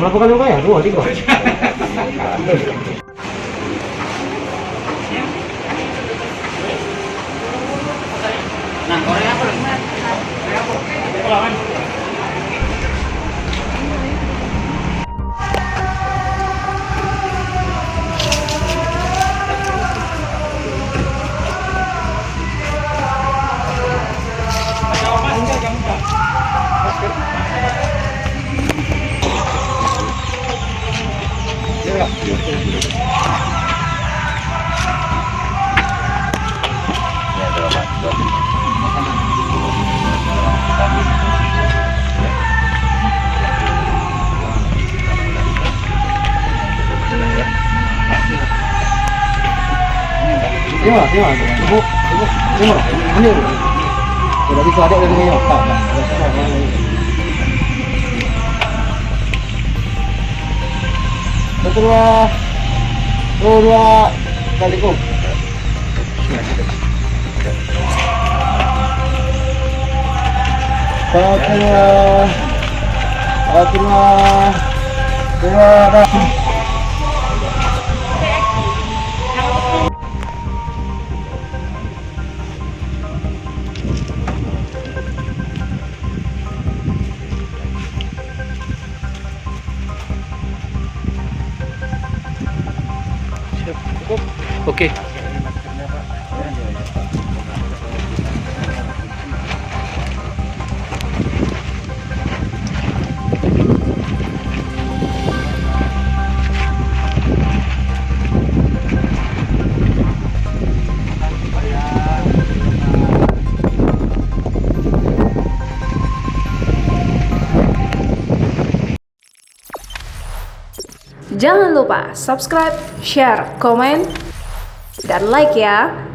Melakukan luka ya? 2, 3. Nah, Korea apa? Terima. Ibu. Terima. Ambil. Sudah bisa ada dari ini. Tak. Dua kali kok. Dua. Oke. Jangan lupa subscribe, share, komen, dan like ya.